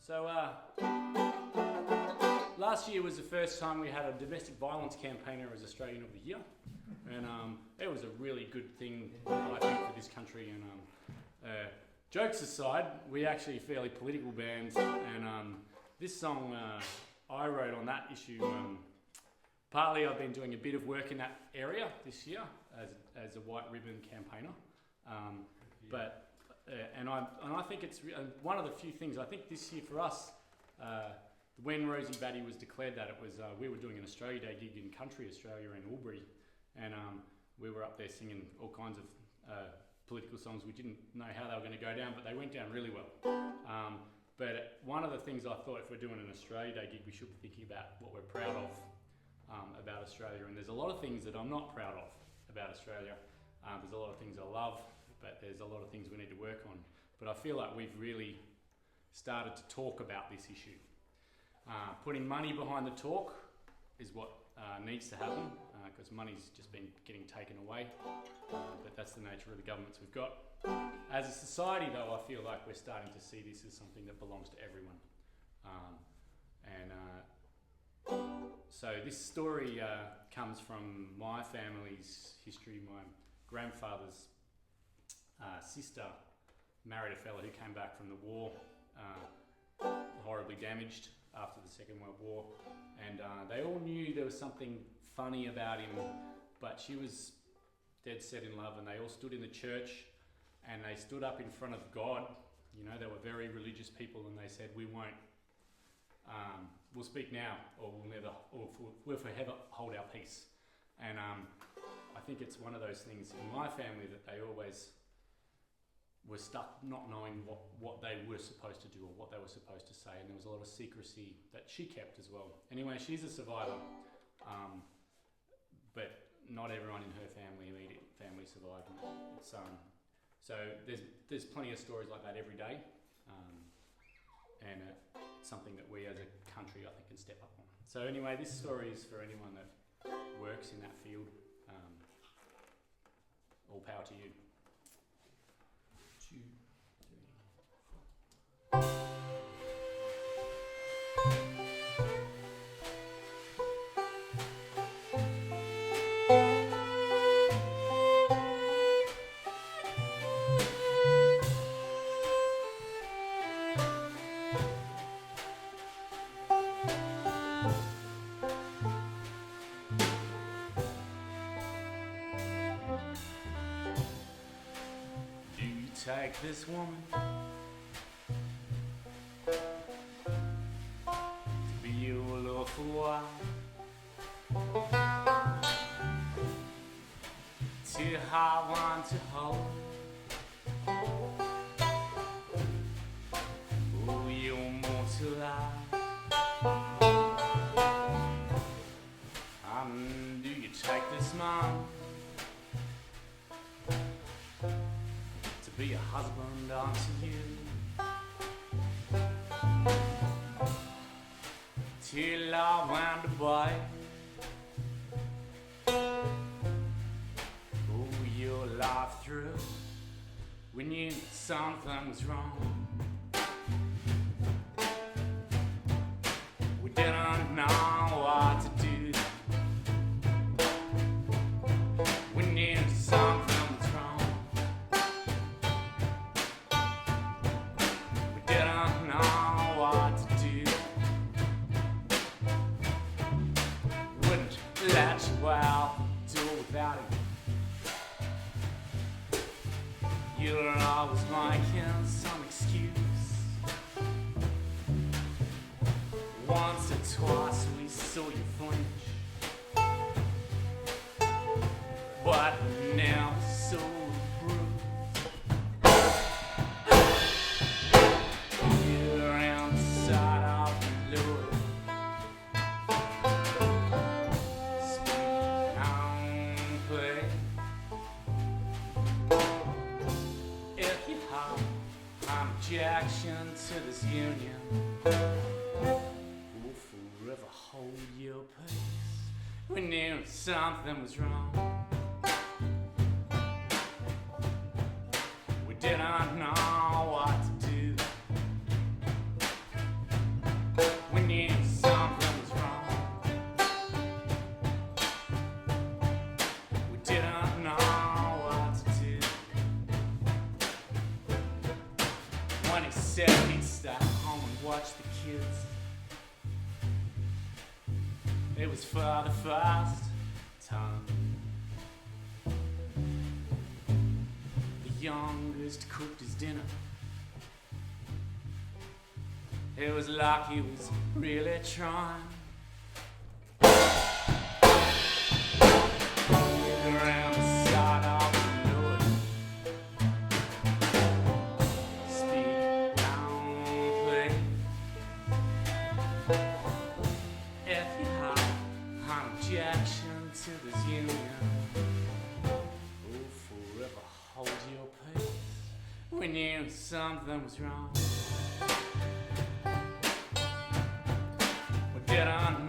So last year was the first time we had a domestic violence campaigner as Australian of the Year, and it was a really good thing, I think, for this country. And jokes aside, we're actually a fairly political band, and this song I wrote on that issue. Partly I've been doing a bit of work in that area this year as a white ribbon campaigner, and I think it's one of the few things I think this year for us. When Rosie Batty was declared that, it was we were doing an Australia Day gig in Country Australia in Albury, and we were up there singing all kinds of political songs. We didn't know how they were going to go down, but they went down really well. But one of the things I thought, if we're doing an Australia Day gig, we should be thinking about what we're proud of about Australia. And there's a lot of things that I'm not proud of about Australia. There's a lot of things I love, but there's a lot of things we need to work on. But I feel like we've really started to talk about this issue. Putting money behind the talk is what needs to happen, because money's just been getting taken away, but that's the nature of the governments we've got. As a society though, I feel like we're starting to see this as something that belongs to everyone. So this story comes from my family's history. My grandfather's sister married a fella who came back from the war, horribly damaged after the Second World War, and they all knew there was something funny about him, but she was dead set in love, and they all stood in the church and they stood up in front of God. You know, they were very religious people, and they said, we'll speak now, or we'll never, or we'll forever hold our peace. And I think it's one of those things in my family that they always were stuck not knowing what they were supposed to do or what they were supposed to say, and there was a lot of secrecy that she kept as well. Anyway, she's a survivor, but not everyone in her family, immediate family, survived. It's, so there's plenty of stories like that every day, and it's something that we as a country, I think, can step up on. So anyway, this story is for anyone that works in that field. All power to you. 2, 3, 4. Take this woman to be your lawful wife, till I want to hold. Oh, your mortal life. Do you take this man be a husband unto you, till I wound away? Oh, your life through when you knew something was wrong. We didn't know what to do. We knew something. Well, do without it. You're always making some excuse. Once or twice we saw you flinch, but never saw you bruise. You're inside of the Lord. Objection to this union will forever hold your peace. We knew something was wrong. We didn't know what to do. said he'd stay home and watch the kids. It was for the first time. The youngest cooked his dinner. It was like he was really trying. Around the side of the road, speak down, play. If you have an objection to this union, oh, forever hold your peace. We knew something was wrong. We didn't